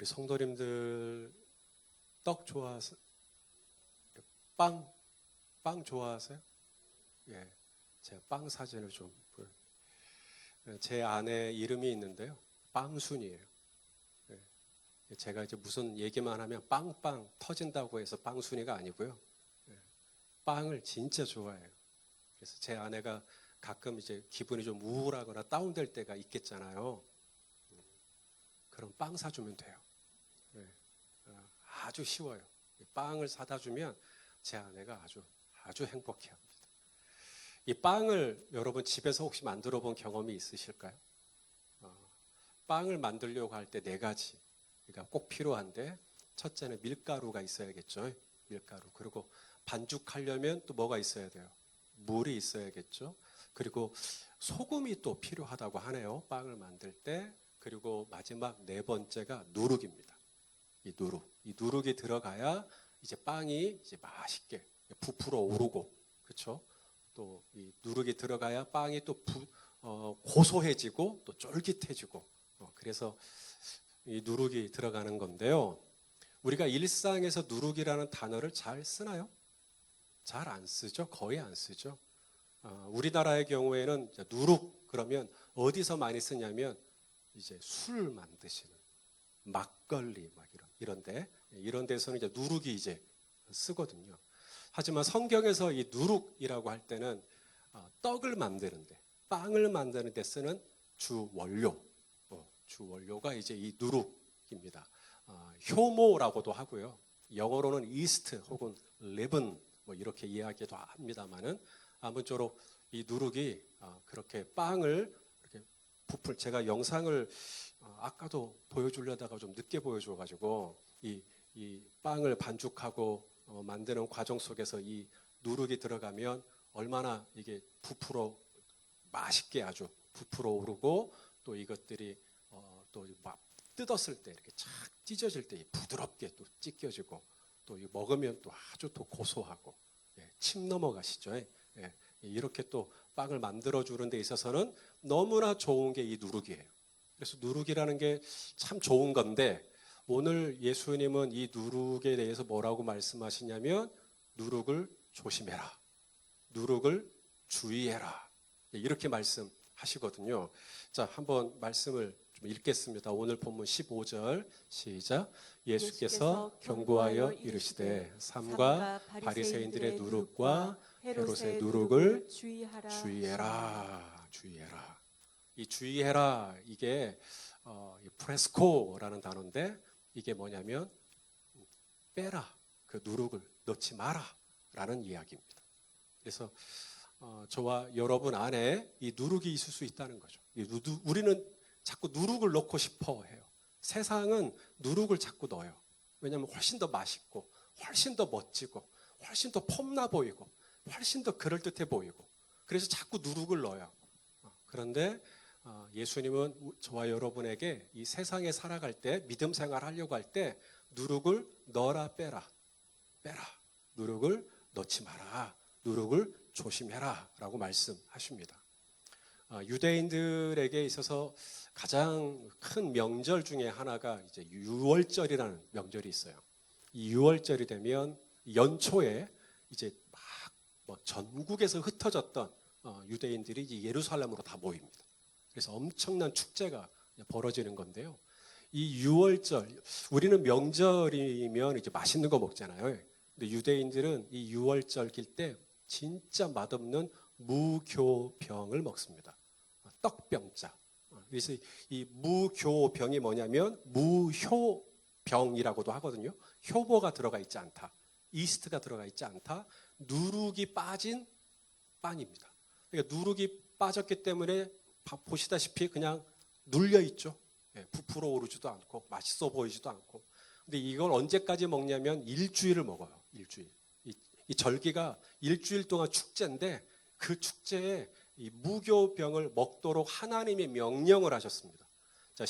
우리 성도님들 떡 좋아하세요? 빵 좋아하세요? 예, 제가 빵 사진을 좀 보여. 제 아내 이름이 있는데요, 빵순이에요. 예, 제가 이제 무슨 얘기만 하면 빵빵 터진다고 해서 빵순이가 아니고요. 예, 빵을 진짜 좋아해요. 그래서 제 아내가 가끔 이제 기분이 좀 우울하거나 다운될 때가 있겠잖아요. 그럼 빵 사주면 돼요. 예, 아주 쉬워요. 빵을 사다 주면 제 아내가 아주 행복해합니다. 이 빵을 여러분 집에서 혹시 만들어 본 경험이 있으실까요? 빵을 만들려고 할 때 네 가지가 꼭 필요한데, 첫째는 밀가루가 있어야겠죠. 밀가루. 그리고 반죽하려면 또 뭐가 있어야 돼요? 물이 있어야겠죠. 그리고 소금이 또 필요하다고 하네요, 빵을 만들 때. 그리고 마지막 네 번째가 누룩입니다. 이 누룩이 들어가야 이제 빵이 이제 맛있게 부풀어 오르고, 그렇죠? 또 이 누룩이 들어가야 빵이 또 고소해지고 또 쫄깃해지고, 그래서 이 누룩이 들어가는 건데요. 우리가 일상에서 누룩이라는 단어를 잘 쓰나요? 잘 안 쓰죠. 거의 안 쓰죠. 우리나라의 경우에는 누룩 그러면 어디서 많이 쓰냐면 이제 술 만드시는 막걸리 막 이런 데서는 이제 누룩이 이제 쓰거든요. 하지만 성경에서 이 누룩이라고 할 때는 떡을 만드는데, 빵을 만드는 데 쓰는 주 원료가 이제 이 누룩입니다. 효모라고도 하고요. 영어로는 이스트 혹은 레븐 뭐 이렇게 이야기도 합니다만은, 아무쪼록 이 누룩이 그렇게 빵을 이렇게 제가 영상을 아까도 보여주려다가 좀 늦게 보여줘가지고 이 빵을 반죽하고 만드는 과정 속에서 이 누룩이 들어가면 얼마나 이게 맛있게 아주 부풀어 오르고, 또 이것들이 또 막 뜯었을 때 이렇게 착 찢어질 때 부드럽게 또 찢겨지고, 또 먹으면 또 아주 또 고소하고, 침 넘어가시죠. 이렇게 또 빵을 만들어 주는 데 있어서는 너무나 좋은 게 이 누룩이에요. 그래서 누룩이라는 게 참 좋은 건데, 오늘 예수님은 이 누룩에 대해서 뭐라고 말씀하시냐면 누룩을 조심해라, 누룩을 주의해라, 이렇게 말씀하시거든요. 자, 한번 말씀을 좀 읽겠습니다. 오늘 본문 15절 시작. 예수께서 경고하여 이르시되 삼가 바리새인들의 누룩과 헤롯의 누룩을 주의해라. 이 주의해라, 이게 프레스코라는 단어인데, 이게 뭐냐면 빼라, 그 누룩을 넣지 마라 라는 이야기입니다. 그래서 저와 여러분 안에 이 누룩이 있을 수 있다는 거죠. 우리는 자꾸 누룩을 넣고 싶어 해요. 세상은 누룩을 자꾸 넣어요. 왜냐하면 훨씬 더 맛있고, 훨씬 더 멋지고, 훨씬 더 폼나 보이고, 훨씬 더 그럴듯해 보이고, 그래서 자꾸 누룩을 넣어요. 그런데 예수님은 저와 여러분에게 이 세상에 살아갈 때, 믿음 생활하려고 할 때 누룩을 넣어라 빼라, 누룩을 넣지 마라, 누룩을 조심해라 라고 말씀하십니다. 유대인들에게 있어서 가장 큰 명절 중에 하나가 이제 유월절이라는 명절이 있어요. 이 유월절이 되면 연초에 이제 막 전국에서 흩어졌던 유대인들이 이제 예루살렘으로 다 모입니다. 그래서 엄청난 축제가 벌어지는 건데요. 이 유월절, 우리는 명절이면 이제 맛있는 거 먹잖아요. 근데 유대인들은 이 유월절길 때 진짜 맛없는 무교병을 먹습니다. 떡병자. 그래서 이 무교병이 뭐냐면 무효병이라고도 하거든요. 효모가 들어가 있지 않다, 이스트가 들어가 있지 않다, 누룩이 빠진 빵입니다. 그러니까 누룩이 빠졌기 때문에 보시다시피 그냥 눌려 있죠. 부풀어 오르지도 않고 맛있어 보이지도 않고. 근데 이걸 언제까지 먹냐면 일주일을 먹어요. 일주일. 이 절기가 일주일 동안 축제인데, 그 축제에 이 무교병을 먹도록 하나님이 명령을 하셨습니다. 자,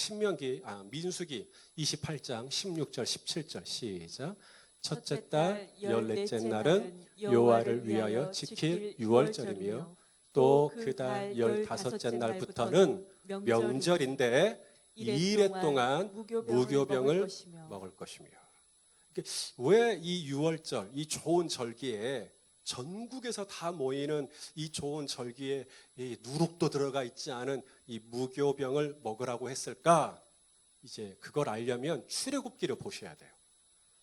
민수기 28장 16절 17절 시작. 첫째 달 14째 날은 여호와를 위하여 지킬 유월절이며, 또 그 달 15째 날부터는 명절인데, 이래 동안 무교병을 먹을 것이며. 왜 이 유월절, 이 좋은 절기에 전국에서 다 모이는 이 좋은 절기에 이 누룩도 들어가 있지 않은 이 무교병을 먹으라고 했을까? 이제 그걸 알려면 출애굽기를 보셔야 돼요.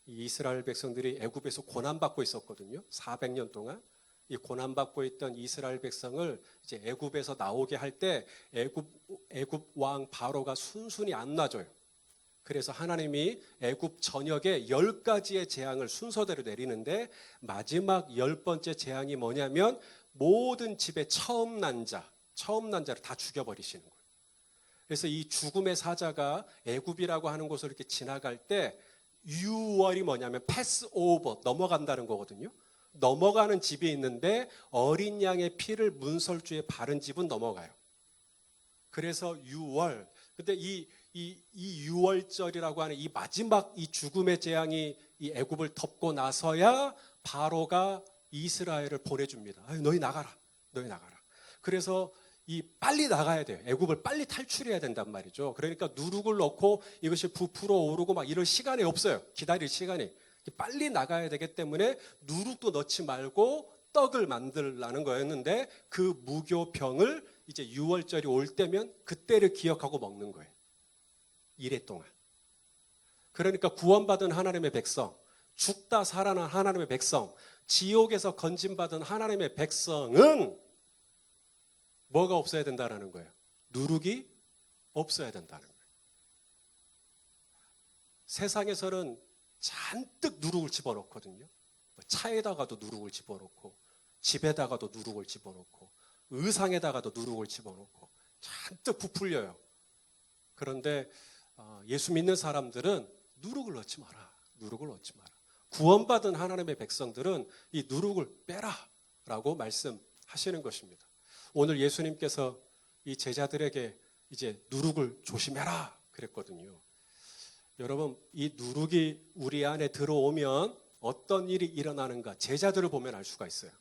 이 이스라엘 백성들이 애굽에서 고난받고 있었거든요. 400년 동안. 이 고난받고 있던 이스라엘 백성을 이제 애굽에서 나오게 할 때 애굽 왕 바로가 순순히 안 놔줘요. 그래서 하나님이 애굽 전역에 10가지의 재앙을 순서대로 내리는데 마지막 10번째 재앙이 뭐냐면 모든 집의 처음 난 자를 다 죽여버리시는 거예요. 그래서 이 죽음의 사자가 애굽이라고 하는 곳을 이렇게 지나갈 때 유월이 뭐냐면 패스 오버, 넘어간다는 거거든요. 넘어가는 집이 있는데 어린 양의 피를 문설주에 바른 집은 넘어가요. 그래서 유월. 근데 이 유월절이라고 하는 이 마지막 이 죽음의 재앙이 이 애굽을 덮고 나서야 바로가 이스라엘을 보내줍니다. 너희 나가라. 너희 나가라. 그래서 이 빨리 나가야 돼요. 애굽을 빨리 탈출해야 된단 말이죠. 그러니까 누룩을 넣고 이것이 부풀어 오르고 막 이럴 시간이 없어요. 기다릴 시간이. 빨리 나가야 되기 때문에 누룩도 넣지 말고 떡을 만들라는 거였는데 그 무교병을 이제 유월절이 올 때면 그때를 기억하고 먹는 거예요. 이래 동안. 그러니까 구원받은 하나님의 백성, 죽다 살아난 하나님의 백성, 지옥에서 건진받은 하나님의 백성은 뭐가 없어야 된다는 거예요? 누룩이 없어야 된다는 거예요. 세상에서는 잔뜩 누룩을 집어넣거든요. 차에다가도 누룩을 집어넣고 집에다가도 누룩을 집어넣고 의상에다가도 누룩을 집어넣고 잔뜩 부풀려요. 그런데 예수 믿는 사람들은 누룩을 넣지 마라. 누룩을 넣지 마라. 구원받은 하나님의 백성들은 이 누룩을 빼라라고 말씀하시는 것입니다. 오늘 예수님께서 이 제자들에게 이제 누룩을 조심해라 그랬거든요. 여러분, 이 누룩이 우리 안에 들어오면 어떤 일이 일어나는가 제자들을 보면 알 수가 있어요.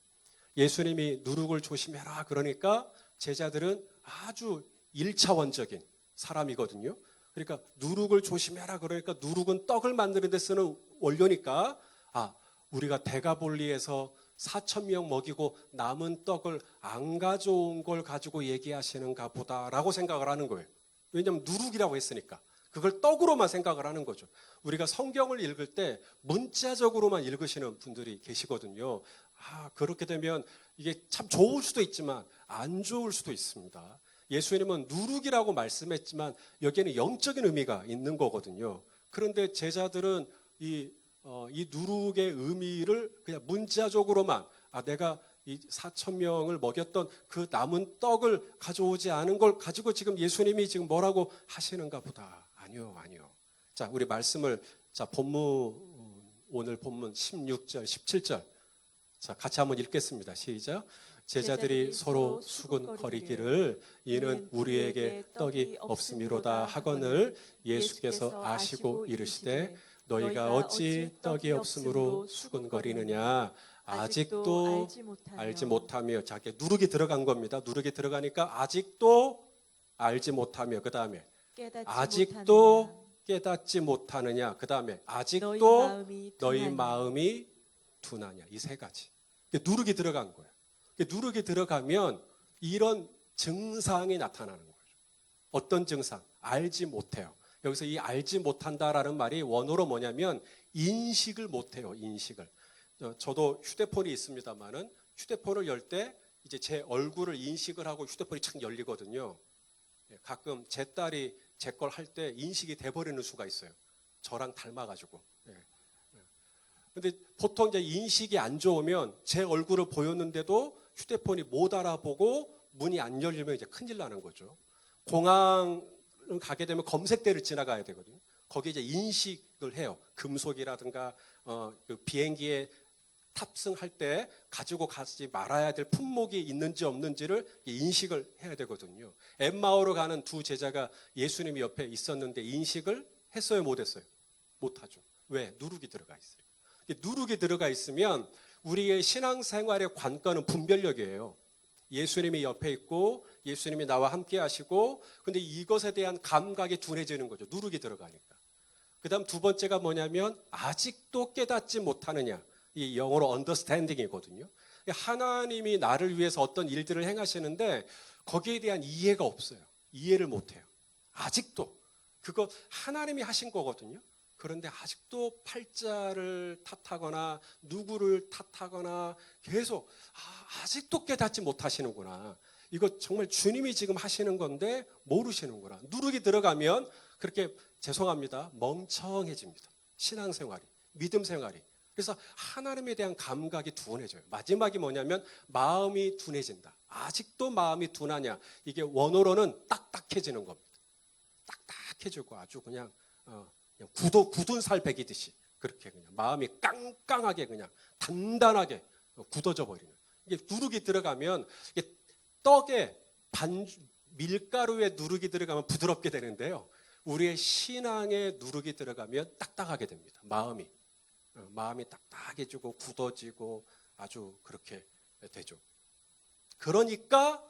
예수님이 누룩을 조심해라 그러니까 제자들은 아주 1차원적인 사람이거든요. 그러니까 누룩을 조심해라 그러니까 누룩은 떡을 만드는 데 쓰는 원료니까 우리가 대가볼리에서 4,000명 먹이고 남은 떡을 안 가져온 걸 가지고 얘기하시는가 보다라고 생각을 하는 거예요. 왜냐하면 누룩이라고 했으니까. 그걸 떡으로만 생각을 하는 거죠. 우리가 성경을 읽을 때 문자적으로만 읽으시는 분들이 계시거든요. 그렇게 되면 이게 참 좋을 수도 있지만 안 좋을 수도 있습니다. 예수님은 누룩이라고 말씀했지만 여기에는 영적인 의미가 있는 거거든요. 그런데 제자들은 이 누룩의 의미를 그냥 문자적으로만 내가 이 4,000명을 먹였던 그 남은 떡을 가져오지 않은 걸 가지고 지금 예수님이 지금 뭐라고 하시는가 보다. 아니요. 자, 우리 말씀을 오늘 본문 16절, 17절. 자, 같이 한번 읽겠습니다. 시작. 제자들이 서로 수군거리기를 이는 우리에게 떡이 없음이로다 하거늘 예수께서 아시고 이르시되 너희가 어찌 떡이 없음으로 수군거리느냐 아직도 알지 못하며 자기 누룩이 들어간 겁니다. 누룩이 들어가니까 아직도 알지 못하며 그 다음에 아직도 깨닫지 못하느냐 그 다음에 아직도 너희 마음이 둔하냐 이 세 가지. 누룩이 들어간 거예요. 누룩이 들어가면 이런 증상이 나타나는 거죠. 어떤 증상? 알지 못해요. 여기서 이 알지 못한다라는 말이 원어로 뭐냐면 인식을 못해요. 인식을. 저도 휴대폰이 있습니다만은 휴대폰을 열 때 이제 제 얼굴을 인식을 하고 휴대폰이 착 열리거든요. 가끔 제 딸이 제 걸 할 때 인식이 돼버리는 수가 있어요. 저랑 닮아가지고. 근데 보통 이제 인식이 안 좋으면 제 얼굴을 보였는데도 휴대폰이 못 알아보고 문이 안 열리면 이제 큰일 나는 거죠. 공항을 가게 되면 검색대를 지나가야 되거든요. 거기에 이제 인식을 해요. 금속이라든가 그 비행기에 탑승할 때 가지고 가지 말아야 될 품목이 있는지 없는지를 인식을 해야 되거든요. 엠마오로 가는 두 제자가 예수님이 옆에 있었는데 인식을 했어요, 못했어요? 못하죠. 왜? 누룩이 들어가 있어요. 누룩이 들어가 있으면 우리의 신앙생활의 관건은 분별력이에요. 예수님이 옆에 있고 예수님이 나와 함께 하시고, 근데 이것에 대한 감각이 둔해지는 거죠. 누룩이 들어가니까. 그 다음 두 번째가 뭐냐면 아직도 깨닫지 못하느냐. 이 영어로 understanding이거든요. 하나님이 나를 위해서 어떤 일들을 행하시는데 거기에 대한 이해가 없어요. 이해를 못해요. 아직도. 그거 하나님이 하신 거거든요. 그런데 아직도 팔자를 탓하거나 누구를 탓하거나 계속 아직도 깨닫지 못하시는구나. 이거 정말 주님이 지금 하시는 건데 모르시는구나. 누룩이 들어가면 그렇게 죄송합니다. 멍청해집니다. 신앙생활이, 믿음 생활이. 그래서 하나님에 대한 감각이 둔해져요. 마지막이 뭐냐면 마음이 둔해진다. 아직도 마음이 둔하냐. 이게 원어로는 딱딱해지는 겁니다. 딱딱해지고 아주 그냥 굳은 살 베기듯이 그렇게 그냥 마음이 깡깡하게 그냥 단단하게 굳어져 버리는. 이게 누룩이 들어가면 이게 떡에 밀가루에 누룩이 들어가면 부드럽게 되는데요. 우리의 신앙에 누룩이 들어가면 딱딱하게 됩니다. 마음이 딱딱해지고 굳어지고 아주 그렇게 되죠. 그러니까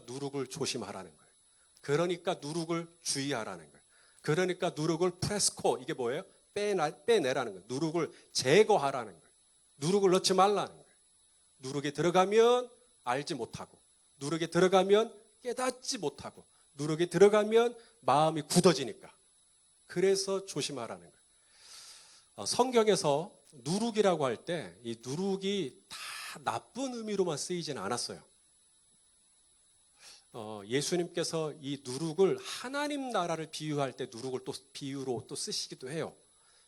누룩을 조심하라는 거예요. 그러니까 누룩을 주의하라는 거예요. 그러니까 누룩을 프레스코, 이게 뭐예요? 빼내라는 거예요. 누룩을 제거하라는 거예요. 누룩을 넣지 말라는 거예요. 누룩이 들어가면 알지 못하고, 누룩이 들어가면 깨닫지 못하고, 누룩이 들어가면 마음이 굳어지니까. 그래서 조심하라는 거예요. 성경에서 누룩이라고 할 때 이 누룩이 다 나쁜 의미로만 쓰이지는 않았어요. 예수님께서 이 누룩을 하나님 나라를 비유할 때 누룩을 또 비유로 또 쓰시기도 해요.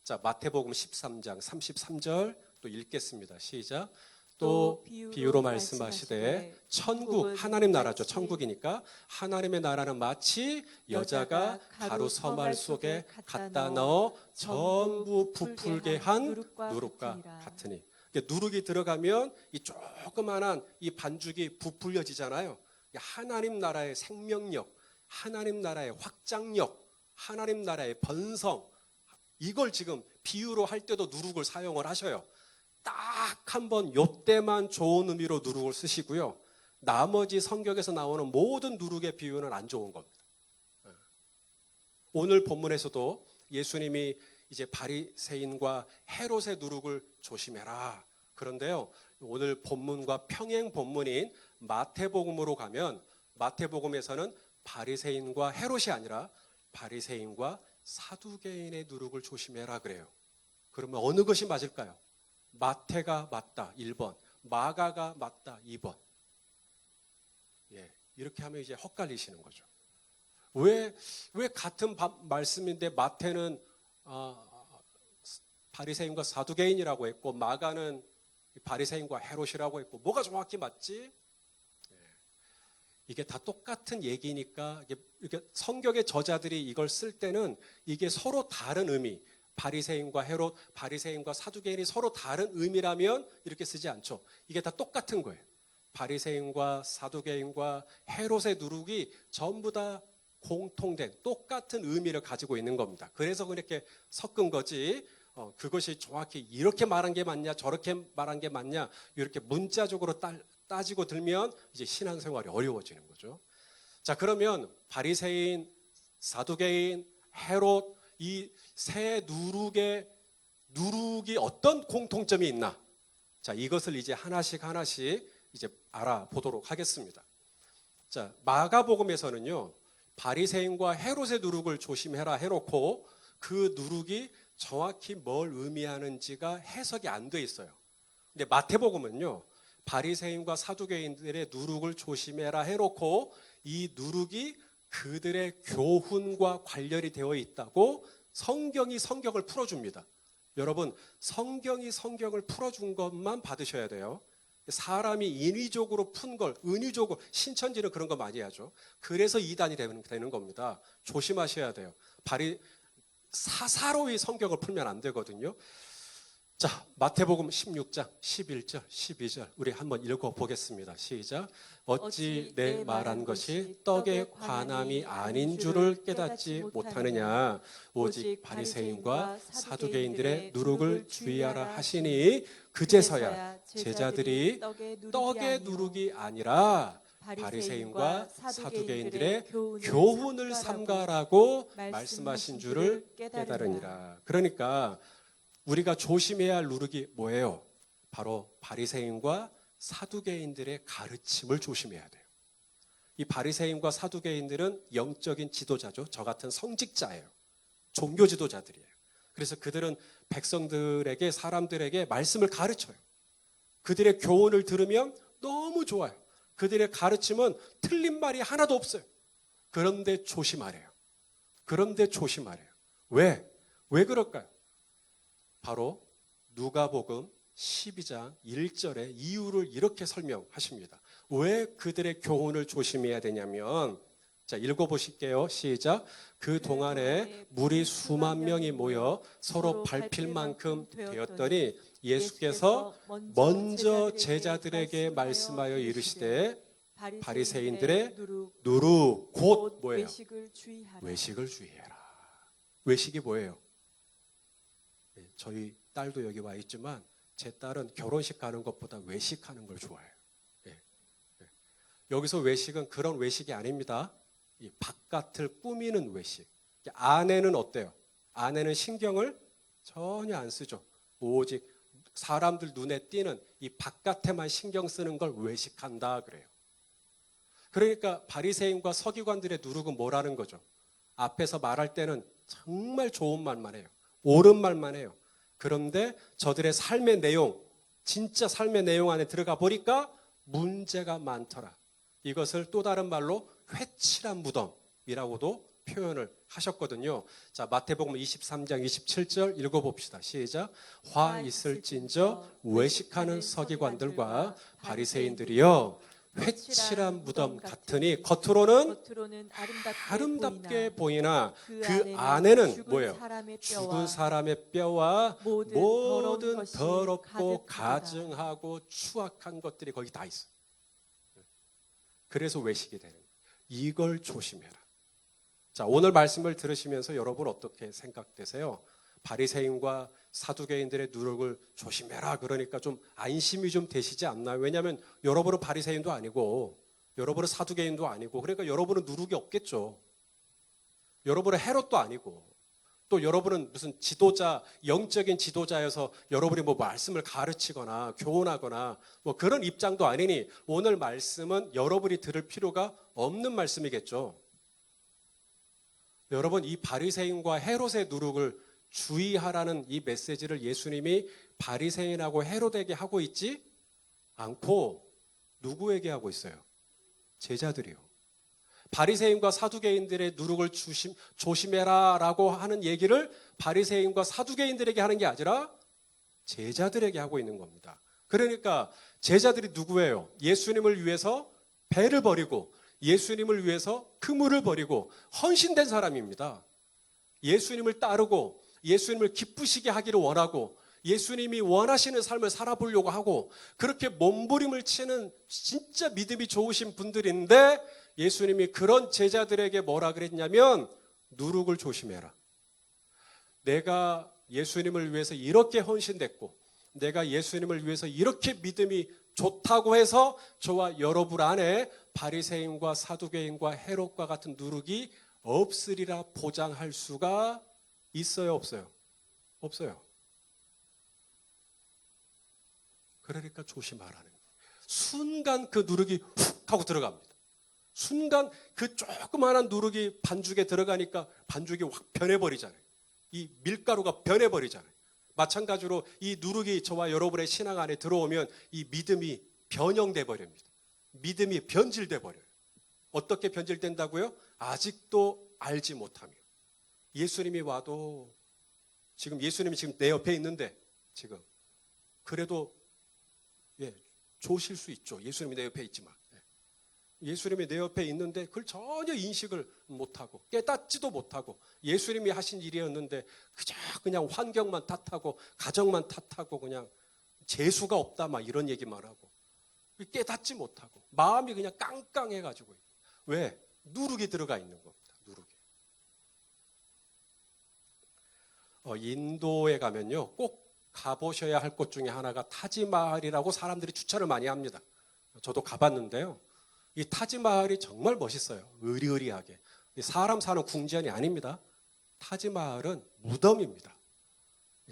자, 마태복음 13장 33절 또 읽겠습니다. 시작. 또 비유로 말씀하시되 천국, 하나님 나라죠. 천국이니까 하나님의 나라는 마치 여자가 가루 서말 속에 갖다 넣어 전부 부풀게 한 누룩과 같으니. 누룩이 들어가면 이 조그만한 이 반죽이 부풀려지잖아요. 하나님 나라의 생명력, 하나님 나라의 확장력, 하나님 나라의 번성, 이걸 지금 비유로 할 때도 누룩을 사용을 하셔요. 딱 한 번 요때만 좋은 의미로 누룩을 쓰시고요. 나머지 성경에서 나오는 모든 누룩의 비유는 안 좋은 겁니다. 오늘 본문에서도 예수님이 이제 바리새인과 헤롯의 누룩을 조심해라. 그런데요, 오늘 본문과 평행 본문인 마태복음으로 가면 마태복음에서는 바리새인과 헤롯이 아니라 바리새인과 사두개인의 누룩을 조심해라 그래요. 그러면 어느 것이 맞을까요? 마태가 맞다 1번, 마가가 맞다 2번. 예, 이렇게 하면 이제 헛갈리시는 거죠. 왜 같은 말씀인데 마태는 바리새인과 사두개인이라고 했고 마가는 바리새인과 헤롯이라고 했고 뭐가 정확히 맞지? 이게 다 똑같은 얘기니까 이렇게 성경의 저자들이 이걸 쓸 때는 이게 서로 다른 의미, 바리새인과 헤롯, 바리새인과 사두개인이 서로 다른 의미라면 이렇게 쓰지 않죠. 이게 다 똑같은 거예요. 바리새인과 사두개인과 헤롯의 누룩이 전부 다 공통된 똑같은 의미를 가지고 있는 겁니다. 그래서 그렇게 섞은 거지. 그것이 정확히 이렇게 말한 게 맞냐, 저렇게 말한 게 맞냐, 이렇게 문자적으로 따지고 들면 이제 신앙생활이 어려워지는 거죠. 자, 그러면 바리새인, 사두개인, 헤롯 이 세 누룩이 어떤 공통점이 있나? 자, 이것을 이제 하나씩 이제 알아보도록 하겠습니다. 자, 마가복음에서는요, 바리새인과 헤롯의 누룩을 조심해라 해놓고 그 누룩이 정확히 뭘 의미하는지가 해석이 안 돼 있어요. 근데 마태복음은요, 바리새인과 사두개인들의 누룩을 조심해라 해놓고 이 누룩이 그들의 교훈과 관련이 되어 있다고 성경이 성경을 풀어줍니다. 여러분, 성경이 성경을 풀어준 것만 받으셔야 돼요. 사람이 인위적으로 푼 걸 은유적으로, 신천지는 그런 거 많이 하죠. 그래서 이단이 되는 겁니다. 조심하셔야 돼요. 사사로이 성경을 풀면 안 되거든요. 자, 마태복음 16장 11절 12절 우리 한번 읽어보겠습니다. 시작. 어찌 내 말한 것이 떡의 관함이 아닌 줄을 깨닫지 못하느냐. 오직 바리새인과 사두개인들의 누룩을 주의하라 하시니 그제서야 제자들이 떡의 누룩이 아니라 바리새인과 사두개인들의 교훈을 삼가라고 말씀하신 줄을 깨달으니라. 그러니까 우리가 조심해야 할 누룩이 뭐예요? 바로 바리새인과 사두개인들의 가르침을 조심해야 돼요. 이 바리새인과 사두개인들은 영적인 지도자죠. 저 같은 성직자예요. 종교 지도자들이에요. 그래서 그들은 백성들에게, 사람들에게 말씀을 가르쳐요. 그들의 교훈을 들으면 너무 좋아요. 그들의 가르침은 틀린 말이 하나도 없어요. 그런데 조심하래요. 그런데 조심하래요. 왜? 왜 그럴까요? 바로 누가복음 12장 1절에 이유를 이렇게 설명하십니다. 왜 그들의 교훈을 조심해야 되냐면, 자, 읽어보실게요. 시작. 그 동안에 물이 수만 명이 모여 서로 밟힐 만큼 되었더니 예수께서 먼저 제자들에게 말씀하여 이르시되 바리새인들의 누룩 곧 뭐예요? 외식을 주의해라. 외식이 뭐예요? 저희 딸도 여기 와 있지만 제 딸은 결혼식 가는 것보다 외식하는 걸 좋아해요. 여기서 외식은 그런 외식이 아닙니다. 이 바깥을 꾸미는 외식. 아내는 어때요? 아내는 신경을 전혀 안 쓰죠. 오직 사람들 눈에 띄는 이 바깥에만 신경 쓰는 걸 외식한다 그래요. 그러니까 바리새인과 서기관들의 누룩은 뭐라는 거죠? 앞에서 말할 때는 정말 좋은 말만 해요. 옳은 말만 해요. 그런데 저들의 삶의 내용, 진짜 삶의 내용 안에 들어가 보니까 문제가 많더라. 이것을 또 다른 말로 회칠한 무덤이라고도 표현을 하셨거든요. 자, 마태복음 23장 27절 읽어봅시다. 시작. 화 있을진저 외식하는 서기관들과 바리새인들이여 회칠한 무덤 같으니 겉으로는 아름답게 보이나 그 안에는 뭐예요? 죽은 사람의 뼈와 모든 더럽고 가증하고 추악한 것들이 거기 다 있어요. 그래서 외식이 되는 거예요. 이걸 조심해라. 자, 오늘 말씀을 들으시면서 여러분 어떻게 생각되세요? 바리새인과 사두개인들의 누룩을 조심해라. 그러니까 좀 안심이 좀 되시지 않나요? 왜냐하면 여러분은 바리새인도 아니고 여러분은 사두개인도 아니고 그러니까 여러분은 누룩이 없겠죠. 여러분은 헤롯도 아니고 또 여러분은 무슨 지도자, 영적인 지도자여서 여러분이 뭐 말씀을 가르치거나 교훈하거나 뭐 그런 입장도 아니니 오늘 말씀은 여러분이 들을 필요가 없는 말씀이겠죠. 여러분, 이 바리새인과 헤롯의 누룩을 주의하라는 이 메시지를 예수님이 바리새인하고 헤롯에게 하고 있지 않고 누구에게 하고 있어요? 제자들이요. 바리새인과 사두개인들의 누룩을 조심해라 라고 하는 얘기를 바리새인과 사두개인들에게 하는 게 아니라 제자들에게 하고 있는 겁니다. 그러니까 제자들이 누구예요? 예수님을 위해서 배를 버리고 예수님을 위해서 그물을 버리고 헌신된 사람입니다. 예수님을 따르고 예수님을 기쁘시게 하기를 원하고 예수님이 원하시는 삶을 살아보려고 하고 그렇게 몸부림을 치는 진짜 믿음이 좋으신 분들인데 예수님이 그런 제자들에게 뭐라 그랬냐면 누룩을 조심해라. 내가 예수님을 위해서 이렇게 헌신됐고 내가 예수님을 위해서 이렇게 믿음이 좋다고 해서 저와 여러분 안에 바리새인과 사두개인과 헤롯과 같은 누룩이 없으리라 보장할 수가 있어요, 없어요? 없어요. 그러니까 조심하라는 거예요. 순간 그 누룩이 훅 하고 들어갑니다. 순간 그 조그마한 누룩이 반죽에 들어가니까 반죽이 확 변해버리잖아요. 이 밀가루가 변해버리잖아요. 마찬가지로 이 누룩이 저와 여러분의 신앙 안에 들어오면 이 믿음이 변형돼 버립니다. 믿음이 변질돼 버려요. 어떻게 변질된다고요? 아직도 알지 못하며. 예수님이 와도 지금 예수님이 지금 내 옆에 있는데 지금 그래도 조실 수 있죠. 예수님이 내 옆에 있지만. 예수님이 내 옆에 있는데 그걸 전혀 인식을 못하고 깨닫지도 못하고 예수님이 하신 일이었는데 그저 그냥 환경만 탓하고 가정만 탓하고 그냥 재수가 없다 막 이런 얘기만 하고 깨닫지 못하고 마음이 그냥 깡깡해가지고 왜? 누룩이 들어가 있는 겁니다. 누룩이. 인도에 가면요 꼭 가보셔야 할 곳 중에 하나가 타지마할이라고 사람들이 추천을 많이 합니다. 저도 가봤는데요. 이 타지마할이 정말 멋있어요. 으리으리하게. 사람 사는 궁전이 아닙니다. 타지마할은 무덤입니다.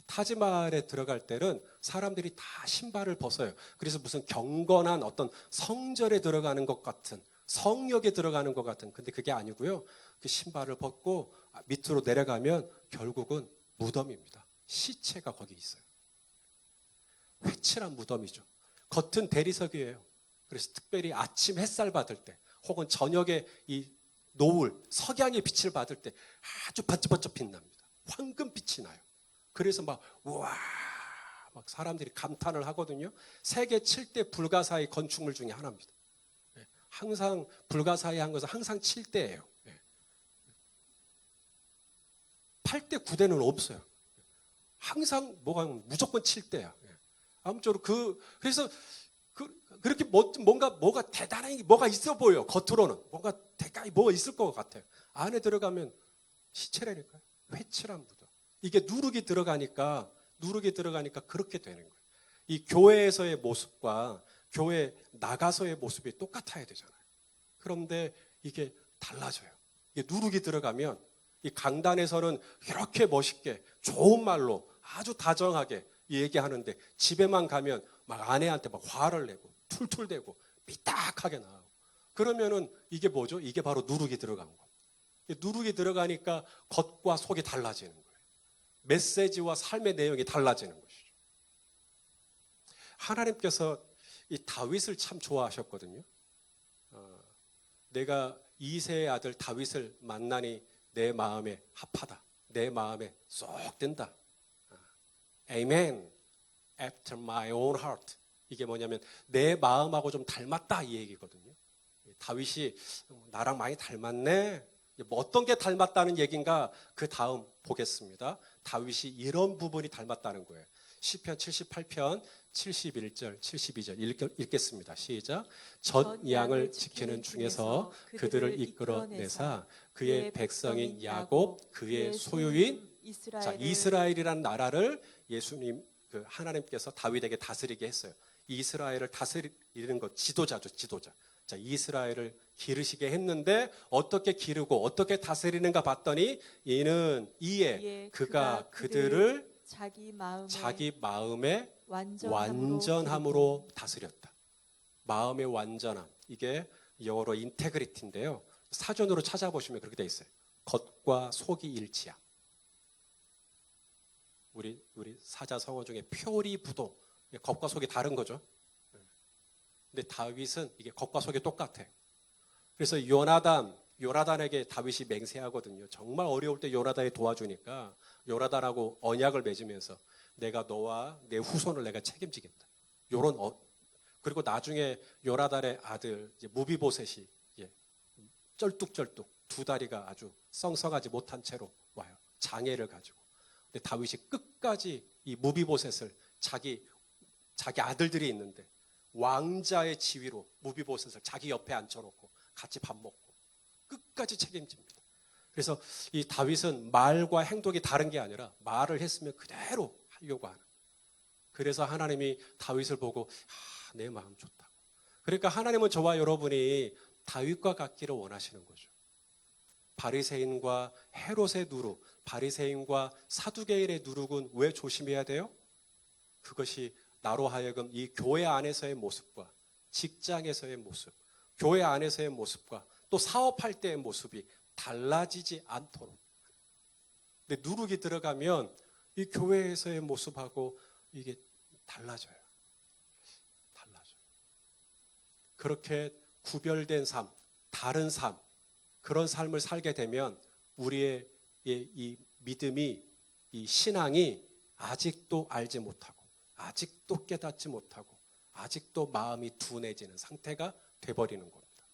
타지마할에 들어갈 때는 사람들이 다 신발을 벗어요. 그래서 무슨 경건한 어떤 성전에 들어가는 것 같은, 성역에 들어가는 것 같은, 근데 그게 아니고요. 그 신발을 벗고 밑으로 내려가면 결국은 무덤입니다. 시체가 거기 있어요. 회칠한 무덤이죠. 겉은 대리석이에요. 그래서 특별히 아침 햇살 받을 때 혹은 저녁에 이 노을, 석양의 빛을 받을 때 아주 번쩍번쩍 빛납니다. 황금빛이 나요. 그래서 막 우와 막 사람들이 감탄을 하거든요. 세계 7대 불가사의 건축물 중에 하나입니다. 항상 불가사의한 것은 항상 7대예요. 8대, 9대는 없어요. 항상 무조건 7대야. 아무쪼록 그래서 그렇게 뭐가 대단한 게 뭐가 있어 보여. 겉으로는 뭔가 대단히 뭐가 있을 것 같아요. 안에 들어가면 시체라니까요. 회칠한 무덤. 이게 누룩이 들어가니까 그렇게 되는 거예요. 이 교회에서의 모습과 교회 나가서의 모습이 똑같아야 되잖아요. 그런데 이게 달라져요. 이게 누룩이 들어가면 이 강단에서는 이렇게 멋있게 좋은 말로 아주 다정하게 얘기하는데 집에만 가면 막 아내한테 막 화를 내고 툴툴대고 삐딱하게 나오고 그러면은 이게 뭐죠? 이게 바로 누룩이 들어간 겁니다. 누룩이 들어가니까 겉과 속이 달라지는 거예요. 메시지와 삶의 내용이 달라지는 것이죠. 하나님께서 이 다윗을 참 좋아하셨거든요. 내가 이새의 아들 다윗을 만나니 내 마음에 합하다. 내 마음에 쏙 든다. Amen. After my own heart. 이게 뭐냐면 내 마음하고 좀 닮았다 이 얘기거든요. 다윗이 나랑 많이 닮았네. 뭐 어떤 게 닮았다는 얘기인가 그 다음 보겠습니다. 다윗이 이런 부분이 닮았다는 거예요. 시편 78편 71절 72절 읽겠습니다. 시작. 전 양을 지키는 중에서 그들을 이끌어내사 그의 백성인 야곱 그의 소유인 이스라엘이라는 나라를 예수님 하나님께서 다윗에게 다스리게 했어요. 이스라엘을 다스리는 것 지도자죠. 지도자. 자, 이스라엘을 기르시게 했는데 어떻게 기르고 어떻게 다스리는가 봤더니 이에 그가 그들을 자기 마음의 완전함으로 다스렸다. 마음의 완전함. 이게 영어로 인테그리티인데요. 사전으로 찾아보시면 그렇게 돼 있어요. 겉과 속이 일치함. 우리 사자성어 중에 표리부동. 겉과 속이 다른 거죠. 근데 다윗은 이게 겉과 속이 똑같아요. 그래서 요나단에게 다윗이 맹세하거든요. 정말 어려울 때 요나단이 도와주니까 요나단하고 언약을 맺으면서 내가 너와 내 후손을 내가 책임지겠다. 그리고 나중에 요나단의 아들 무비보셋이 쩔뚝쩔뚝 두 다리가 아주 썽썽하지 못한 채로 와요. 장애를 가지고. 근데 다윗이 끝까지 이 무비보셋을 자기 아들들이 있는데 왕자의 지위로 무비보셋을 자기 옆에 앉혀놓고 같이 밥 먹고 끝까지 책임집니다. 그래서 이 다윗은 말과 행동이 다른 게 아니라 말을 했으면 그대로 하려고 하는. 그래서 하나님이 다윗을 보고 내 마음 좋다고. 그러니까 하나님은 저와 여러분이 다윗과 같기를 원하시는 거죠. 바리새인과 헤롯의 누룩, 바리새인과 사두개인의 누룩은 왜 조심해야 돼요? 그것이 나로 하여금 이 교회 안에서의 모습과 직장에서의 모습, 교회 안에서의 모습과 또 사업할 때의 모습이 달라지지 않도록. 근데 누룩이 들어가면 이 교회에서의 모습하고 이게 달라져요. 그렇게 구별된 삶, 다른 삶, 그런 삶을 살게 되면 우리의 이 믿음이, 이 신앙이 아직도 알지 못하고 아직도 깨닫지 못하고 아직도 마음이 둔해지는 상태가 돼버리는 겁니다.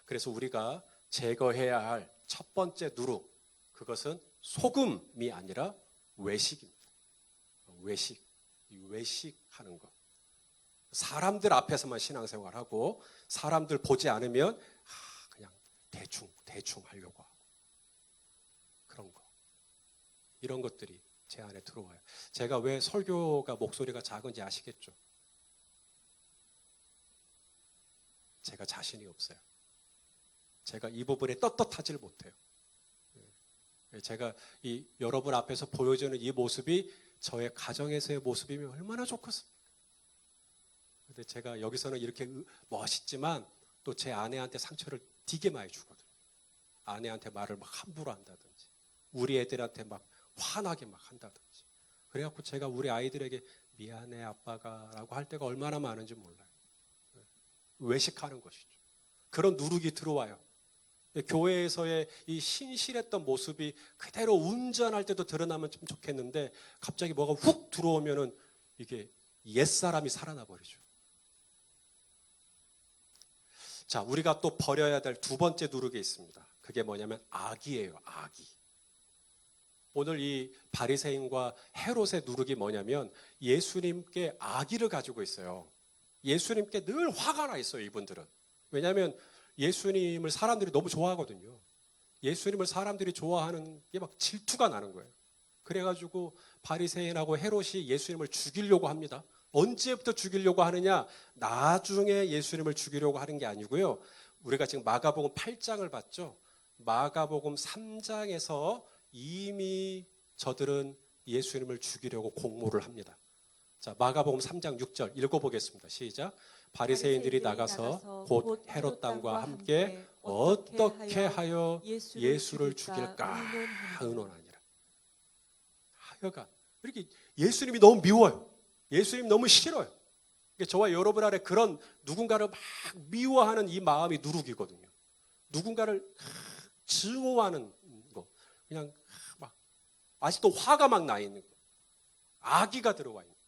그래서 우리가 제거해야 할 첫 번째 누룩, 그것은 소금이 아니라 외식입니다. 외식하는 것. 사람들 앞에서만 신앙생활하고 사람들 보지 않으면 그냥 대충 하려고 하고 그런 거. 이런 것들이 제 안에 들어와요. 제가 왜 설교가 목소리가 작은지 아시겠죠? 제가 자신이 없어요. 제가 이 부분에 떳떳하지를 못해요. 제가 이 여러분 앞에서 보여주는 이 모습이 저의 가정에서의 모습이면 얼마나 좋겠습니까? 근데 제가 여기서는 이렇게 멋있지만 또 제 아내한테 상처를 되게 많이 주거든요. 아내한테 말을 막 함부로 한다든지, 우리 애들한테 막 화나게 막 한다든지. 그래갖고 제가 우리 아이들에게 미안해 아빠가 라고 할 때가 얼마나 많은지 몰라요. 외식하는 것이죠. 그런 누룩이 들어와요. 교회에서의 이 신실했던 모습이 그대로 운전할 때도 드러나면 좀 좋겠는데 갑자기 뭐가 훅 들어오면은 이게 옛사람이 살아나 버리죠. 자, 우리가 또 버려야 될 두 번째 누룩이 있습니다. 그게 뭐냐면 악이에요. 악이. 오늘 이 바리새인과 헤롯의 누룩이 뭐냐면 예수님께 악의를 가지고 있어요. 예수님께 늘 화가 나 있어요, 이분들은. 왜냐하면 예수님을 사람들이 너무 좋아하거든요. 예수님을 사람들이 좋아하는 게 막 질투가 나는 거예요. 그래가지고 바리새인하고 헤롯이 예수님을 죽이려고 합니다. 언제부터 죽이려고 하느냐? 나중에 예수님을 죽이려고 하는 게 아니고요. 우리가 지금 마가복음 8장을 봤죠. 마가복음 3장에서 이미 저들은 예수님을 죽이려고 공모를 합니다. 자, 마가복음 3장 6절 읽어보겠습니다. 시작. 바리새인들이 나가서 곧 헤롯 당과 함께 어떻게 하여 예수를 죽일까 의논하니라. 하여간 이렇게 예수님이 너무 미워요. 예수님 너무 싫어요. 저와 여러분 안에 그런 누군가를 막 미워하는 이 마음이 누룩이거든요. 누군가를 증오하는 거, 그냥 막 아직도 화가 막 나 있는 거, 악의가 들어와 있는 거.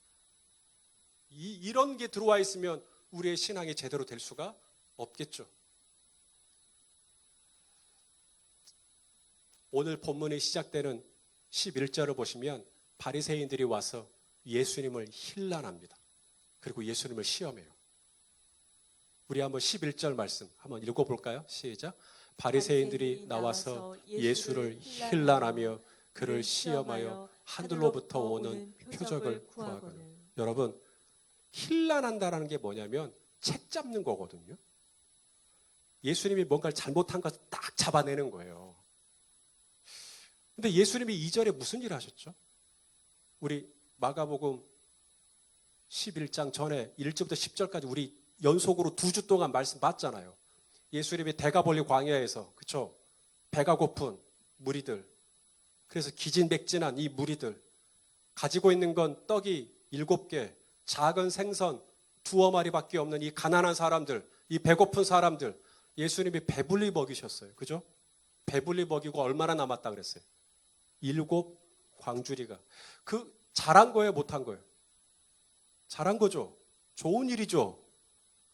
이런 게 들어와 있으면 우리의 신앙이 제대로 될 수가 없겠죠. 오늘 본문이 시작되는 11절을 보시면 바리새인들이 와서 예수님을 힐난합니다. 그리고 예수님을 시험해요. 우리 한번 11절 말씀 한번 읽어볼까요? 시작. 바리새인들이 나와서 예수를 힐난하며 그를 시험하여 하늘로부터 오는 표적을 구하거늘. 여러분, 힐난한다라는 게 뭐냐면 책 잡는 거거든요. 예수님이 뭔가를 잘못한 것을 딱 잡아내는 거예요. 근데 예수님이 2절에 무슨 일을 하셨죠? 우리 마가복음 11장 전에 1절부터 10절까지 우리 연속으로 2주 동안 말씀 봤잖아요. 예수님이 대가볼리 광야에서, 그쵸? 배가 고픈 무리들, 그래서 기진맥진한 이 무리들, 가지고 있는 건 떡이 7개, 작은 생선 2어마리밖에 없는 이 가난한 사람들, 이 배고픈 사람들, 예수님이 배불리 먹이셨어요. 그죠? 배불리 먹이고 얼마나 남았다 그랬어요? 7 광주리가. 그 잘한 거예요, 못한 거예요? 잘한 거죠. 좋은 일이죠.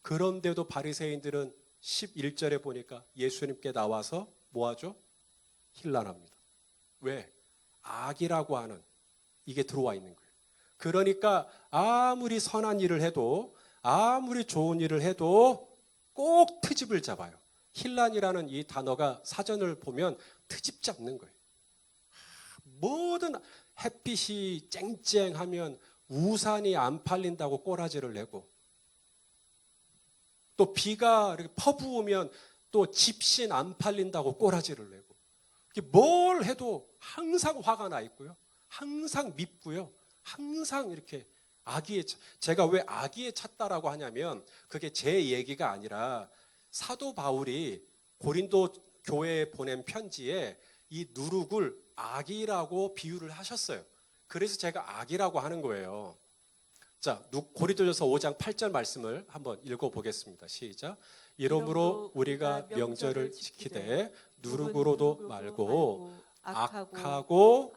그런데도 바리새인들은 11절에 보니까 예수님께 나와서 뭐하죠? 힐난합니다. 왜? 악이라고 하는 이게 들어와 있는 거예요. 그러니까 아무리 선한 일을 해도, 아무리 좋은 일을 해도 꼭 트집을 잡아요. 힐난이라는 이 단어가 사전을 보면 트집 잡는 거예요. 뭐든 햇빛이 쨍쨍하면 우산이 안 팔린다고 꼬라지를 내고, 또 비가 이렇게 퍼부으면 또 집신 안 팔린다고 꼬라지를 내고, 뭘 해도 항상 화가 나 있고요. 항상 밉고요. 항상 이렇게 악의에, 제가 왜 악의에 찼다라고 하냐면 그게 제 얘기가 아니라 사도 바울이 고린도 교회에 보낸 편지에 이 누룩을 악이라고 비유를 하셨어요. 그래서 제가 악이라고 하는 거예요. 자, 고린도전서 5장 8절 말씀을 한번 읽어보겠습니다. 시작. 이러므로 우리가 명절을 지키되 누룩으로도 말고 악하고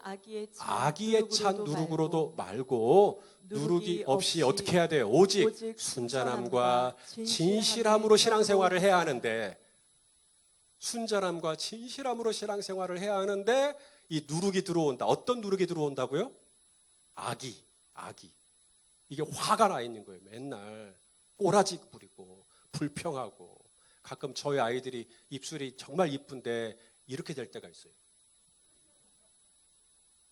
악의에 찬 누룩으로도 말고, 누룩이 없이 어떻게 해야 돼요? 오직 순전함과 진실함으로 신앙생활을 해야 하는데, 순전함과 진실함으로 신앙생활을 해야 하는데 이 누룩이 들어온다. 어떤 누룩이 들어온다고요? 악의. 이게 화가 나 있는 거예요. 맨날 꼬라지 부리고 불평하고. 가끔 저희 아이들이 입술이 정말 이쁜데 이렇게 될 때가 있어요.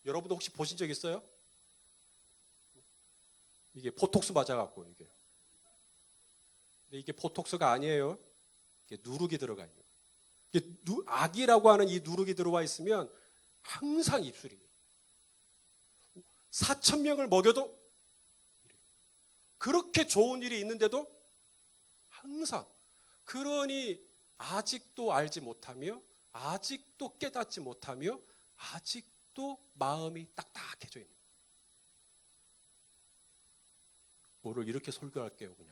여러분도 혹시 보신 적 있어요? 이게 보톡스 맞아갖고 이게 근데 이게 보톡스가 아니에요. 이게 누룩이 들어가 있는 거예요. 악이라고 하는 이 누룩이 들어와 있으면 항상 입술이 4,000명을 먹여도 그렇게 좋은 일이 있는데도 항상 그러니 아직도 알지 못하며 아직도 깨닫지 못하며 아직도 마음이 딱딱해져 있는 거예요. 오늘 이렇게 설교할게요. 그냥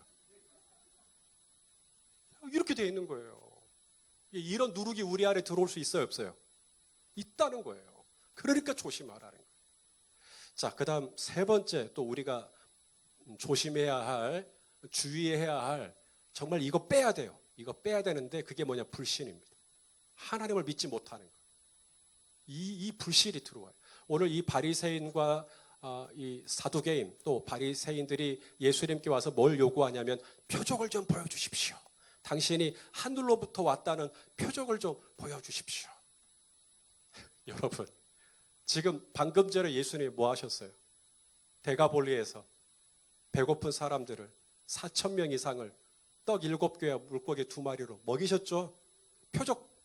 이렇게 돼 있는 거예요. 이런 누룩이 우리 안에 들어올 수 있어요, 없어요? 있다는 거예요. 그러니까 조심하라는 거예요. 자, 그 다음 세 번째 또 우리가 조심해야 할, 주의해야 할, 정말 이거 빼야 돼요. 이거 빼야 되는데 그게 뭐냐? 불신입니다. 하나님을 믿지 못하는 거예요. 이 불신이 들어와요. 오늘 이 바리새인과 이 사두개인 또 바리새인들이 예수님께 와서 뭘 요구하냐면 표적을 좀 보여주십시오. 당신이 하늘로부터 왔다는 표적을 좀 보여주십시오. 여러분, 지금 방금 전에 예수님이 뭐 하셨어요? 대가볼리에서 배고픈 사람들을 4,000명 이상을 떡 7개와 물고기 2마리로 먹이셨죠?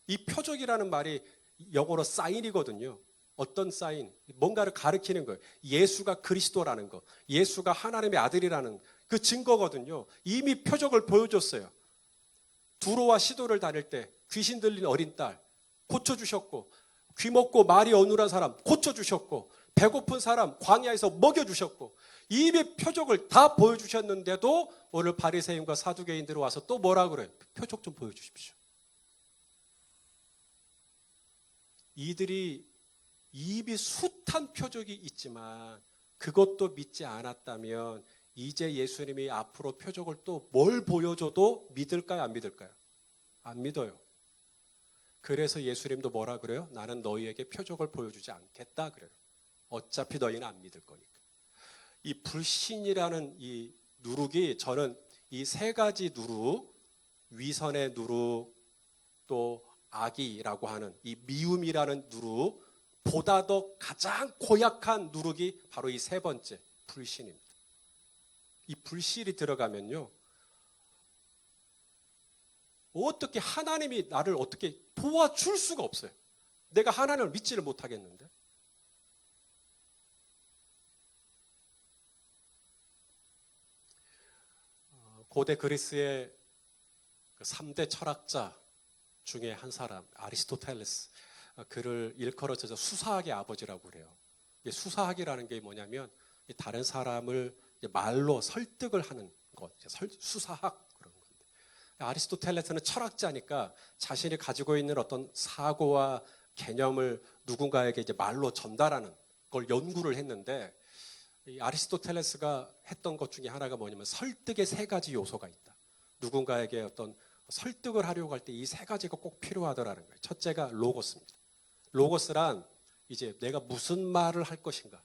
이 표적이라는 말이 영어로 사인이거든요. 어떤 사인? 뭔가를 가리키는 거예요. 예수가 그리스도라는 거, 예수가 하나님의 아들이라는 그 증거거든요. 이미 표적을 보여줬어요. 두로와 시도를 다닐 때 귀신 들린 어린 딸 고쳐주셨고, 귀 먹고 말이 어눌한 사람 고쳐주셨고, 배고픈 사람 광야에서 먹여주셨고, 이미 표적을 다 보여주셨는데도 오늘 바리새인과 사두개인들이 와서 또 뭐라 그래요? 표적 좀 보여주십시오. 이들이 입이 숱한 표적이 있지만 그것도 믿지 않았다면 이제 예수님이 앞으로 표적을 또 뭘 보여줘도 믿을까요? 안 믿을까요? 안 믿어요. 그래서 예수님도 뭐라 그래요? 나는 너희에게 표적을 보여주지 않겠다 그래요. 어차피 너희는 안 믿을 거니까. 이 불신이라는 이 누룩이, 저는 이 세 가지 누룩, 위선의 누룩, 또 악이라고 하는 이 미움이라는 누룩, 보다 더 가장 고약한 누룩이 바로 이 세 번째 불신입니다. 이 불신이 들어가면요, 어떻게 하나님이 나를 어떻게 도와줄 수가 없어요. 내가 하나님을 믿지를 못하겠는데. 고대 그리스의 3대 철학자 중에 한 사람, 아리스토텔레스, 그를 일컬어져서 수사학의 아버지라고 그래요. 수사학이라는 게 뭐냐면 다른 사람을 말로 설득을 하는 것, 수사학 그런 건데. 아리스토텔레스는 철학자니까 자신이 가지고 있는 어떤 사고와 개념을 누군가에게 이제 말로 전달하는 걸 연구를 했는데, 이 아리스토텔레스가 했던 것 중에 하나가 뭐냐면 설득의 세 가지 요소가 있다. 누군가에게 어떤 설득을 하려고 할 때 이 세 가지가 꼭 필요하더라는 거예요. 첫째가 로고스입니다. 로고스란 이제 내가 무슨 말을 할 것인가.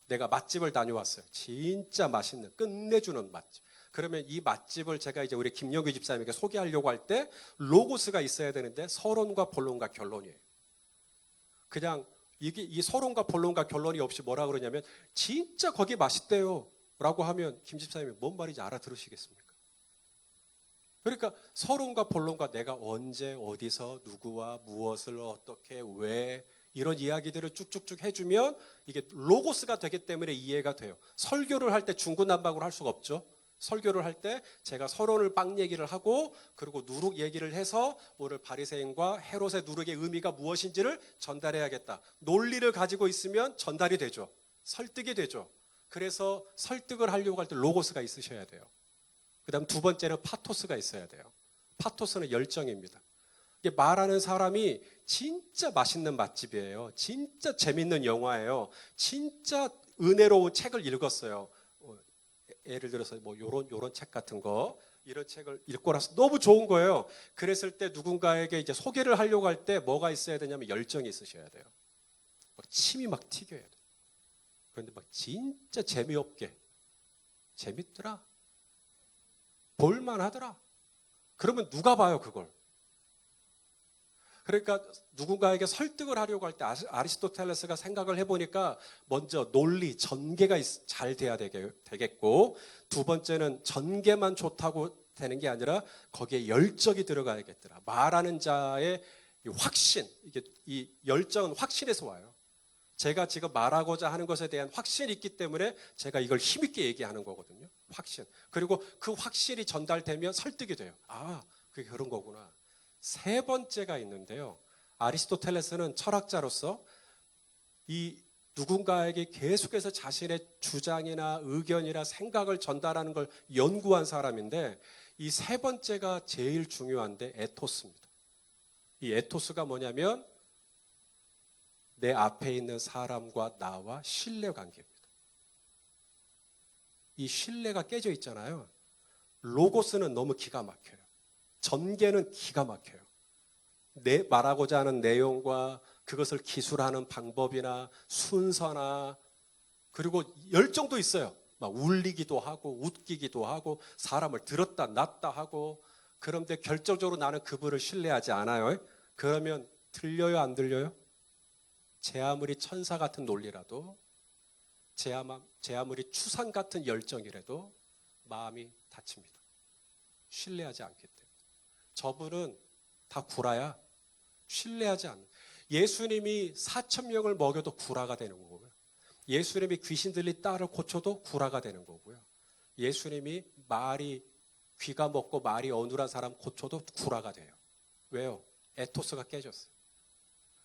내가 맛집을 다녀왔어요. 진짜 맛있는, 끝내주는 맛집. 그러면 이 맛집을 제가 이제 우리 김영규 집사님에게 소개하려고 할 때 로고스가 있어야 되는데 서론과 본론과 결론이에요. 그냥 이 서론과 본론과 결론이 없이 뭐라 그러냐면 진짜 거기 맛있대요 라고 하면 김 집사님이 뭔 말인지 알아들으시겠습니까? 그러니까 서론과 본론과 내가 언제 어디서 누구와 무엇을 어떻게 왜 이런 이야기들을 쭉쭉쭉 해주면 이게 로고스가 되기 때문에 이해가 돼요. 설교를 할 때 중구난방으로 할 수가 없죠. 설교를 할 때 제가 서론을 빵 얘기를 하고 그리고 누룩 얘기를 해서 오늘 바리새인과 헤롯의 누룩의 의미가 무엇인지를 전달해야겠다. 논리를 가지고 있으면 전달이 되죠. 설득이 되죠. 그래서 설득을 하려고 할 때 로고스가 있으셔야 돼요. 그 다음 두 번째는 파토스가 있어야 돼요. 파토스는 열정입니다. 이게 말하는 사람이 진짜 맛있는 맛집이에요. 진짜 재밌는 영화예요. 진짜 은혜로운 책을 읽었어요. 예를 들어서 뭐 요런 책 같은 거, 이런 책을 읽고 나서 너무 좋은 거예요. 그랬을 때 누군가에게 이제 소개를 하려고 할 때 뭐가 있어야 되냐면 열정이 있으셔야 돼요. 막 침이 막 튀겨야 돼요. 그런데 막 진짜 재미없게, 재밌더라, 볼만하더라. 그러면 누가 봐요 그걸? 그러니까 누군가에게 설득을 하려고 할 때 아리스토텔레스가 생각을 해보니까 먼저 논리, 전개가 잘 돼야 되겠고, 두 번째는 전개만 좋다고 되는 게 아니라 거기에 열정이 들어가야겠더라. 말하는 자의 이 확신, 이게 이 열정은 확신에서 와요. 제가 지금 말하고자 하는 것에 대한 확신이 있기 때문에 제가 이걸 힘있게 얘기하는 거거든요. 확신. 그리고 그 확신이 전달되면 설득이 돼요. 아, 그게 그런 거구나. 세 번째가 있는데요. 아리스토텔레스는 철학자로서 이 누군가에게 계속해서 자신의 주장이나 의견이나 생각을 전달하는 걸 연구한 사람인데 이 세 번째가 제일 중요한데 에토스입니다. 이 에토스가 뭐냐면 내 앞에 있는 사람과 나와 신뢰관계입니다. 이 신뢰가 깨져 있잖아요. 로고스는 너무 기가 막혀요. 전개는 기가 막혀요. 내 말하고자 하는 내용과 그것을 기술하는 방법이나 순서나 그리고 열정도 있어요. 막 울리기도 하고 웃기기도 하고 사람을 들었다 놨다 하고 그런데 결정적으로 나는 그분을 신뢰하지 않아요. 그러면 들려요 안 들려요? 제 아무리 천사 같은 논리라도 제 아무리 추상 같은 열정이라도 마음이 다칩니다. 신뢰하지 않기 때문에. 저분은 다 구라야. 신뢰하지 않는. 예수님이 4,000명을 먹여도 구라가 되는 거고요. 예수님이 귀신 들린 딸을 고쳐도 구라가 되는 거고요. 예수님이 말이 귀가 먹고 말이 어눌한 사람 고쳐도 구라가 돼요. 왜요? 에토스가 깨졌어요.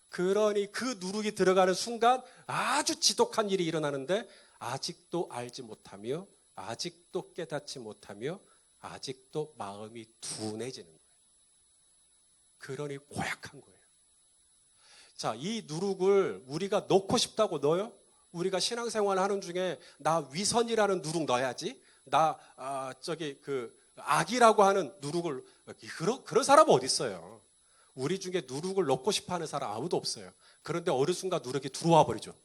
그러니 그 누룩이 들어가는 순간 아주 지독한 일이 일어나는데 아직도 알지 못하며 아직도 깨닫지 못하며 아직도 마음이 둔해지는 거예요. 그러니 고약한 거예요. 자, 이 누룩을 우리가 넣고 싶다고 넣어요? 우리가 신앙생활 하는 중에 나 위선이라는 누룩 넣어야지. 나 악이라고 하는 누룩을 그런 사람 어디 있어요? 우리 중에 누룩을 넣고 싶어하는 사람 아무도 없어요. 그런데 어느 순간 누룩이 들어와 버리죠.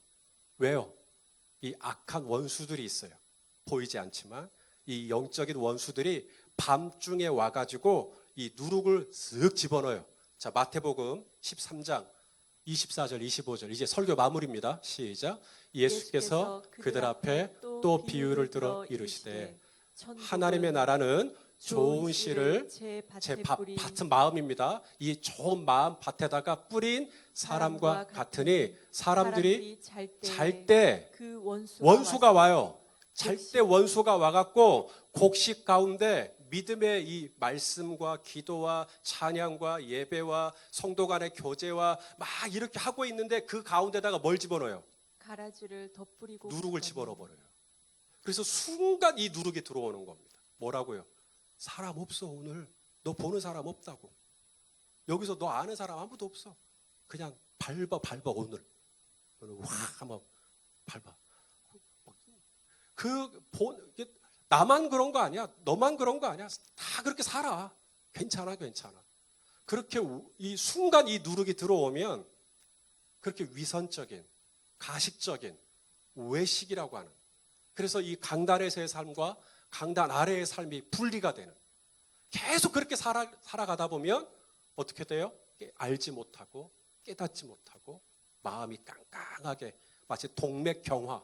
왜요? 이 악한 원수들이 있어요. 보이지 않지만 이 영적인 원수들이 밤중에 와가지고 이 누룩을 쓱 집어넣어요. 자, 마태복음 13장 24절 25절 이제 설교 마무리입니다. 시작. 예수께서 그들 앞에 또 비유를 들어 이르시되 하나님의 나라는 좋은 씨를 제 밭은 마음입니다. 이 좋은 마음 밭에다가 뿌린 사람과 같으니 사람들이 잘 때 그 원수가 와요. 잘 때 원수가 와갖고 곡식 가운데 믿음의 이 말씀과 기도와 찬양과 예배와 성도 간의 교제와 막 이렇게 하고 있는데 그 가운데다가 뭘 집어넣어요? 가라지를 덧뿌리고 누룩을 집어넣어 버려요. 그래서 순간 이 누룩이 들어오는 겁니다. 뭐라고요? 사람 없어 오늘. 너 보는 사람 없다고. 여기서 너 아는 사람 아무도 없어. 그냥 밟아 오늘. 오늘 확 한번 밟아. 나만 그런 거 아니야. 너만 그런 거 아니야. 다 그렇게 살아. 괜찮아. 그렇게 이 순간 이 누룩이 들어오면 그렇게 위선적인, 가식적인 외식이라고 하는. 그래서 이 강단에서의 삶과 강단 아래의 삶이 분리가 되는. 계속 그렇게 살아가다 보면 어떻게 돼요? 알지 못하고 깨닫지 못하고 마음이 깡깡하게 마치 동맥경화,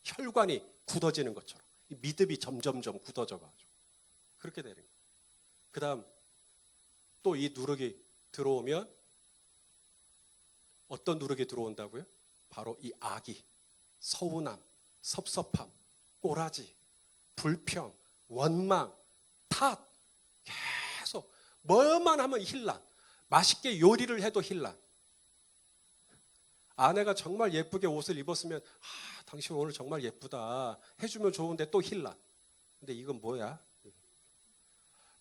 혈관이 굳어지는 것처럼 이 믿음이 점점점 굳어져가지고 그렇게 되는 거예요. 그 다음 또 이 누룩이 들어오면 어떤 누룩이 들어온다고요? 바로 이 악이, 서운함, 섭섭함, 꼬라지, 불평, 원망, 탓 계속 뭐만 하면 힐난. 맛있게 요리를 해도 힐난. 아내가 정말 예쁘게 옷을 입었으면 당신 오늘 정말 예쁘다 해주면 좋은데 또 힐난. 근데 이건 뭐야?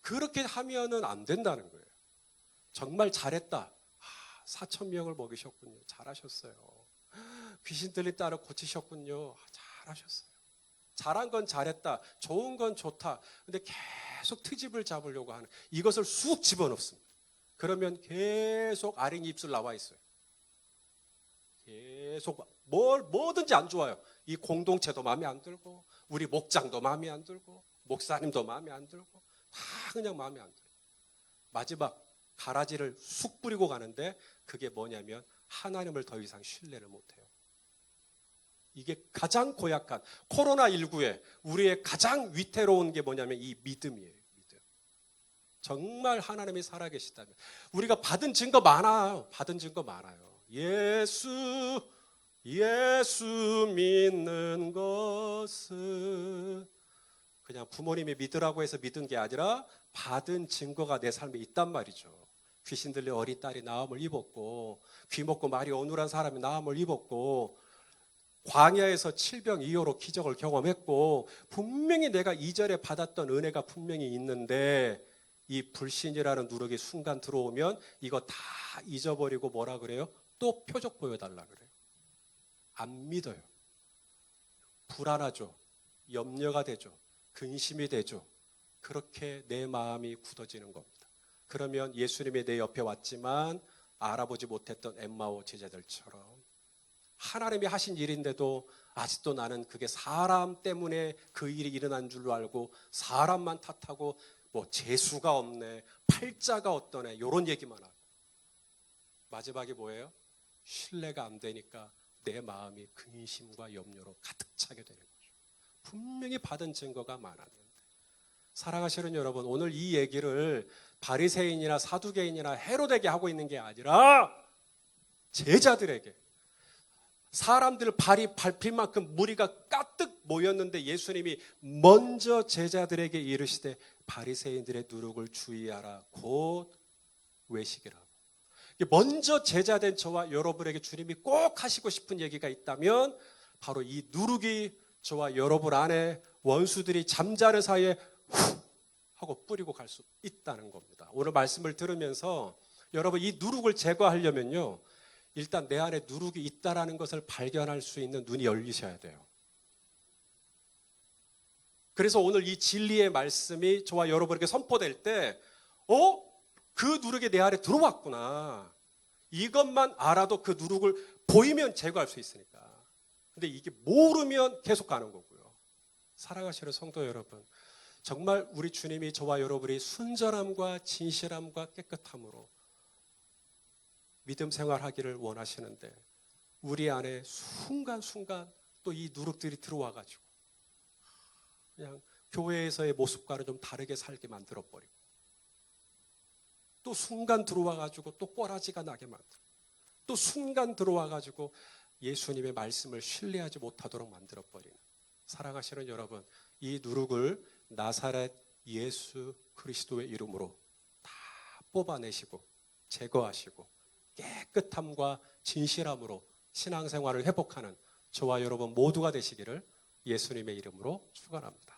그렇게 하면은 안 된다는 거예요. 정말 잘했다. 4,000명을 먹이셨군요. 잘하셨어요. 귀신 들린 딸을 고치셨군요. 잘하셨어요. 잘한 건 잘했다. 좋은 건 좋다. 근데 계속 트집을 잡으려고 하는 이것을 쑥 집어넣습니다. 그러면 계속 아린이 입술 나와 있어요. 계속 뭐든지 안 좋아요. 이 공동체도 마음에 안 들고 우리 목장도 마음에 안 들고 목사님도 마음에 안 들고 다 그냥 마음에 안 들고 마지막 가라지를 쑥 뿌리고 가는데 그게 뭐냐면 하나님을 더 이상 신뢰를 못해요. 이게 가장 고약한 코로나19에 우리의 가장 위태로운 게 뭐냐면 이 믿음이에요. 믿음. 정말 하나님이 살아계시다면 우리가 받은 증거 많아요. 받은 증거 많아요. 예수 믿는 것은 그냥 부모님이 믿으라고 해서 믿은 게 아니라 받은 증거가 내 삶에 있단 말이죠. 귀신 들린 어린 딸이 나음을 입었고, 귀 먹고 말이 어눌한 사람이 나음을 입었고, 광야에서 7병2호로 기적을 경험했고, 분명히 내가 이전에 받았던 은혜가 분명히 있는데 이 불신이라는 누룩이 순간 들어오면 이거 다 잊어버리고 뭐라 그래요? 또 표적 보여달라 그래요. 안 믿어요. 불안하죠. 염려가 되죠. 근심이 되죠. 그렇게 내 마음이 굳어지는 겁니다. 그러면 예수님이 내 옆에 왔지만 알아보지 못했던 엠마오 제자들처럼 하나님이 하신 일인데도 아직도 나는 그게 사람 때문에 그 일이 일어난 줄로 알고 사람만 탓하고 뭐 재수가 없네, 팔자가 어떠네 이런 얘기만 하고 마지막에 뭐예요? 신뢰가 안 되니까 내 마음이 근심과 염려로 가득 차게 되는 거죠. 분명히 받은 증거가 많았는데 사랑하시는 여러분, 오늘 이 얘기를 바리새인이나 사두개인이나 헤로데게 하고 있는 게 아니라 제자들에게 사람들 발이 밟힐 만큼 무리가 가득 모였는데 예수님이 먼저 제자들에게 이르시되 바리새인들의 누룩을 주의하라 곧 외식이라고. 먼저 제자된 저와 여러분에게 주님이 꼭 하시고 싶은 얘기가 있다면 바로 이 누룩이 저와 여러분 안에 원수들이 잠자는 사이에 후 하고 뿌리고 갈 수 있다는 겁니다. 오늘 말씀을 들으면서 여러분 이 누룩을 제거하려면요, 일단 내 안에 누룩이 있다라는 것을 발견할 수 있는 눈이 열리셔야 돼요. 그래서 오늘 이 진리의 말씀이 저와 여러분에게 선포될 때 그 누룩이 내 안에 들어왔구나. 이것만 알아도 그 누룩을 보이면 제거할 수 있으니까. 근데 이게 모르면 계속 가는 거고요. 사랑하시는 성도 여러분, 정말 우리 주님이 저와 여러분이 순전함과 진실함과 깨끗함으로 믿음 생활하기를 원하시는데 우리 안에 순간순간 또 이 누룩들이 들어와가지고 그냥 교회에서의 모습과는 좀 다르게 살게 만들어버리고 또 순간 들어와가지고 또 꼬라지가 나게 만들고 또 순간 들어와가지고 예수님의 말씀을 신뢰하지 못하도록 만들어버리는 사랑하시는 여러분, 이 누룩을 나사렛 예수 그리스도의 이름으로 다 뽑아내시고 제거하시고 깨끗함과 진실함으로 신앙생활을 회복하는 저와 여러분 모두가 되시기를 예수님의 이름으로 축원합니다.